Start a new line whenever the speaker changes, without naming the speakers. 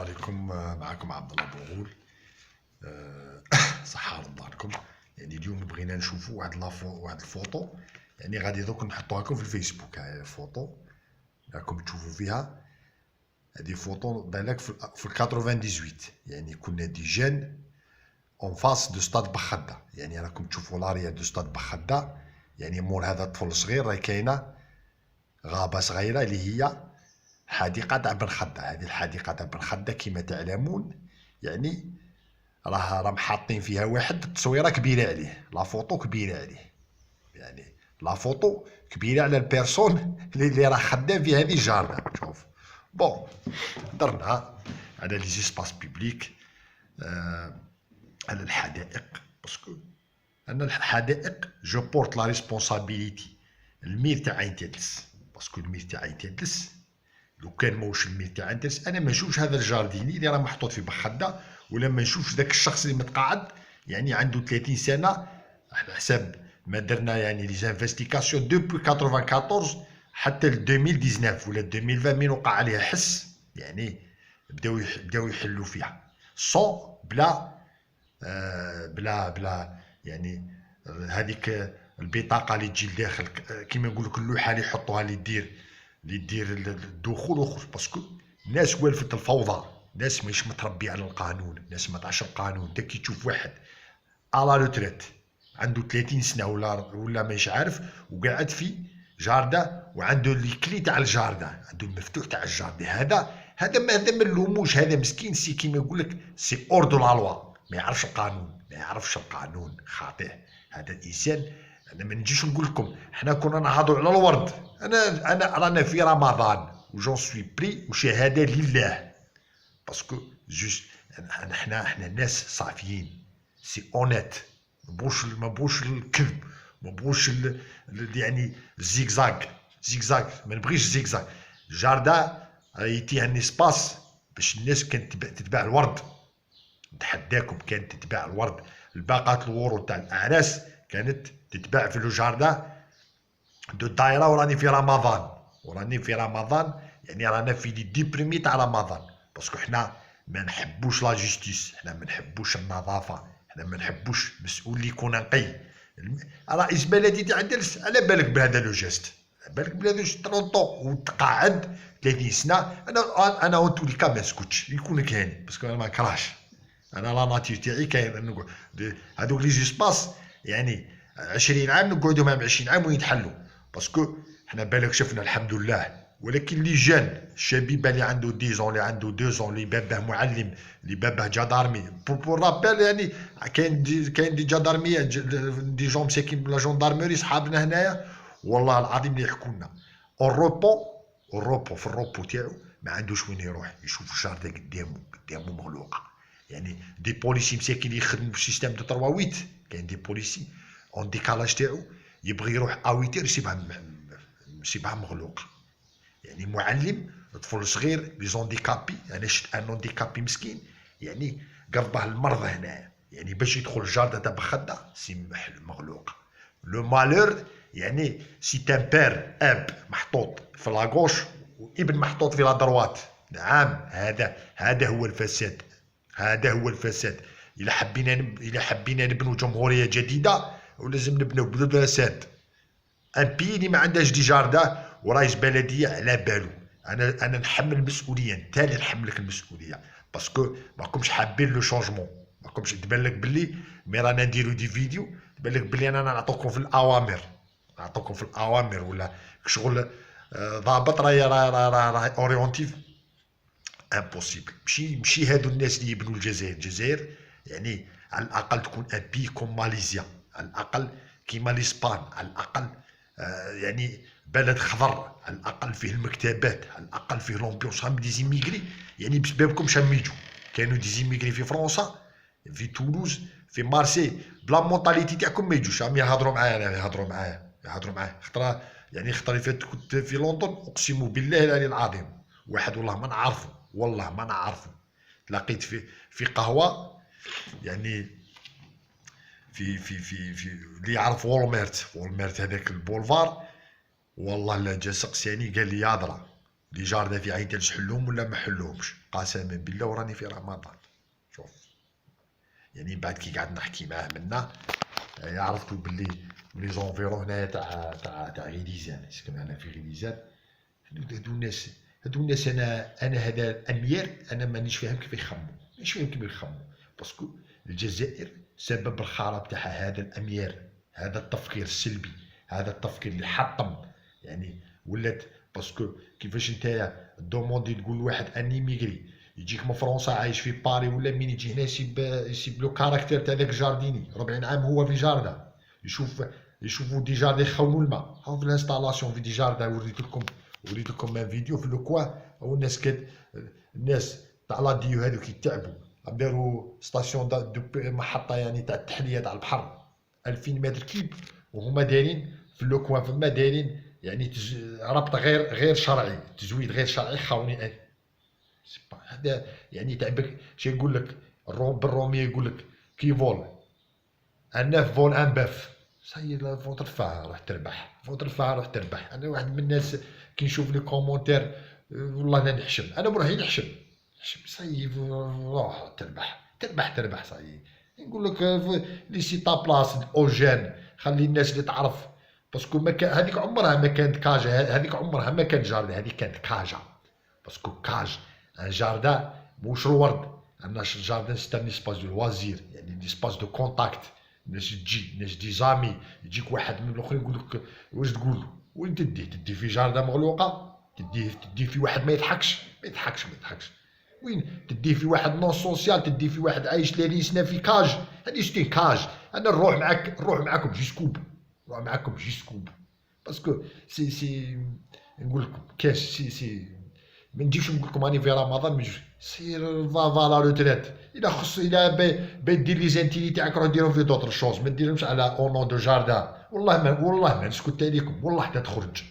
السلام عليكم. معكم عبد الله بوغول. صحة الله لكم. يعني اليوم بغينا نشوفوا واحد الفوطو، يعني غادي دوك نحطوها لكم في الفيسبوك. هاي الفوطو راكم تشوفوا فيها. هذه فوطو بالك في 98، يعني كنا دي جين اون فاس دو ستاد بخدة. يعني راكم تشوفوا لاريا دو ستاد بخدة، يعني مور هذا الطفل الصغير راهي كاينه غابه صغيره اللي هي حديقة تاع بن خدة. هذه الحديقة تاع بن خدة كما تعلمون، يعني راه محاطين فيها واحد التصويرة كبيرة عليه، لا فوطو كبيرة عليه، يعني لا فوطو كبيرة على البيرسون اللي راه خدام في هذه الجاردان. شوف بون، درنا على لي زيسباس بوبليك، على الحدائق، باسكو انا الحدائق جو بورت لا ريسبونسابيليتي. المير تاعي تدلس، باسكو المير تاعي تدلس. لو كان موش المير تاعي تدلس انا ما نشوفش هذا الجارديني اللي راه محطوط في بخدة، ولا ما نشوفش ذاك الشخص اللي متقاعد يعني عنده 30 سنه على حساب ما درنا يعني لي زانفستيغاسيون دوبوي 94 حتى ل 2019 ولا 2020 من وقع عليها حس، يعني بداو يحلوا فيها صون بلا يعني هذيك البطاقه اللي تجي لداخل كيما نقول لك اللوحه اللي يحطوها اللي دير الدخول والخروج. باسكو الناس والفت الفوضى، ناس ماهيش متربيه على القانون، ناس ما تعرفش القانون. انت كي تشوف واحد على روتريت عنده 30 سنه ولا ماهيش عارف وقاعد في جاردان وعنده لي كلي تاع الجاردان، عنده المفتوح تاع الجاردان، هذا ما نلوموش، هذا مسكين سي كيما يقول لك سي اور دو لا لوا، ما يعرفش القانون، ما يعرفش القانون خاطئ هذا الانسان. انا ما نجيش نقول لكم احنا كنا نهضروا على الورد، انا رانا في رمضان وجون سوي بري وشهاده لله، باسكو جوست احنا ناس صافيين سي اونيت، ما بوش الكذب، ما بوش يعني زيكزاك ما نبغيش زيكزاك. جاردان يتيها ان اسباس باش الناس كانت تتباع الورد، نتحداكم كانت تتباع الورد، الباقات الورود تاع الاعراس كانت تتباع في لو جاردان دو الدايره. وراني في رمضان يعني رانا في لي ديبريمي تاع رمضان، باسكو حنا ما نحبوش لا جوستيس، حنا ما نحبوش النظافه، حنا ما نحبوش مسؤول اللي يكون نقي. رئيس بلدي تاع درس على بالك بهذا لو جيست، على بالك بهذا 30 وتقاعد 30 سنه. انا اون تولي كا ما نسكتش يكون كاين، باسكو انا ما نكرهش، انا لا ناتير تاعي كاين هذوك لي زيسباس يعني 20 عام نقعدوا معهم 20 عام ويتحلوا، باسكو حنا بالك شفنا الحمد لله. ولكن لي جان الشبيبه اللي عنده 10 اللي عنده 2 اللي باباه معلم، اللي باباه جدارمي بور رابيل، يعني كاين دي جدارميه دي جون مساكين بلا جوندارموري صحابنا هنايا والله العظيم اللي يحكوا لنا الروبو في الروبو تاعو ما عندوش وين يروح، يشوف الجاردة قدامه مغلوقه. يعني دي بوليسي مساكين يخدموا بالسيستيم دو 3 كاين دي بوليسي اون ديكالاج تاعو يبغي يروح اويتير يسيبها مغلوقه. يعني معلم طفل صغير لي زونديكابي، انا شفت ان اونديكابي مسكين يعني قربه المرضى هنايا، يعني باش يدخل الجاردة تاع بخدة سي مغلوقه. لو مالور يعني سي تان بير اب محطوط في لاغوش وابن محطوط في لا دروات، نعم هذا هو الفساد، هذا هو الفساد. الى حبينا نبنوا جمهوريه جديده ولازم نبنوا بالفساد. ان بي اللي ما عندهاش دي جاردان ورئيس بلديه على بالو، انا نحمل المسؤوليه، انت اللي نحملك المسؤوليه، باسكو ماكمش حابين لو شونجمون، ماكمش تبان لك بلي مي رانا نديرو دي فيديو تبان لك بلي انا نعطوكم في الاوامر، نعطوكم في الاوامر ولا شغل ضابط راه اورينتيف امبوسيبل. ماشي هادو الناس اللي يبنوا الجزائر يعني على الاقل تكون ان بي كوم ماليزيا، على الاقل كيما لاسبان، على الاقل يعني بلد خضر، على الاقل فيه المكتبات، على الاقل فيه لومبيونس. هم دي زيميغري يعني بسببكم شام يجوا، كانوا دي زيميغري في فرنسا، في تولوز، في مارسي، بلا مونطاليتي تاعكم ما يجوش، راهم يهضروا معايا يهضروا معايا خطره. يعني خطره اللي فاتت كنت في لندن اقسم بالله العلي العظيم، واحد والله ما نعرفه، والله ما نعرفه، لقيت في قهوه يعني في اللي يعرف وولميرت هذاك البولفار، والله لا جا سقساني قال لي يا درا لي جاردان في عين تلج حلهم ولا ما حلهمش، قسما بالله وراني في رمضان. شوف يعني بعد كي قعدت نحكي معاه منا عرفتو بلي لي زونفيرون هنايا تاع غيليزان، سكن انا في غيليزان. هادو الناس انا هذا الامير انا مانيش فاهم كيف يخمو، مانيش فاهم كيف يخمو، باسكو الجزائر سبب الخراب تاعها هذا الامير، هذا التفكير السلبي، هذا التفكير اللي حطم يعني ولات. باسكو كيفاش نتايا دوموندي تقول لواحد اني ميغري يجيك من فرنسا عايش في باري ولا مين يجي هنا يسيب لو كاركتير تاع داك الجارديني 40 عام هو في جاردان، يشوفوا دي جاردين يخونوا الماء. هاو في الانستالاسيون في دي جاردان وريت لكم ان فيديو في لو كوا، هو الناس تاع لا ديو هذوك يتعبوا، داروا ستاسيون محطه يعني تاع التحليه تاع البحر 2000 متر كيب، وهما دايرين في لو كوان فما دايرين يعني ربط غير شرعي، تزويد غير شرعي خاوني. هذا يعني تعبك شي يقول لك بالروميه يقول لك كي فول ان 9 فول ان بوف سي فوتر فا روح تربح، فوتر فا روح تربح. انا واحد من الناس كي نشوف لي كومونتير والله انا نحشم، انا بروحي نحشم سي روح تربح سي. نقول لك ليسي تا بلاص اوجين، خلي الناس اللي تعرف، باسكو ما كان هذيك عمرها ما كانت كاجا، هذيك عمرها ما كانت جاردن، هذيك كانت كاجا. باسكو كاج ان جاردان موش الورد، ان جاردان سي ان اسباس دو لوازير، يعني ان اسباس دو كونتاكت. الناس تجي، ناس دي زامي، يجيك واحد من الاخرين يقول لك واش تقول له، وين تديه في جاردان مغلوقه، تديه في واحد ما يضحكش. وين تديه في واحد نون سوسيال، تديه في واحد عايش 30 سنه في كاج، هادي شتي كاج. انا نروح معاكم جيسكوب باسكو سي نقول لكم كاش سي ما نجيش نقول لكم راني في رمضان، ما نجيش سير فا لا روتريت. الا خص الا دير لي زانتيلي تاعك روح ديرهم في دوطر شوز، ما ديرهمش على او نون دو جاردان. والله ما نسكت عليكم، والله حتى تخرج.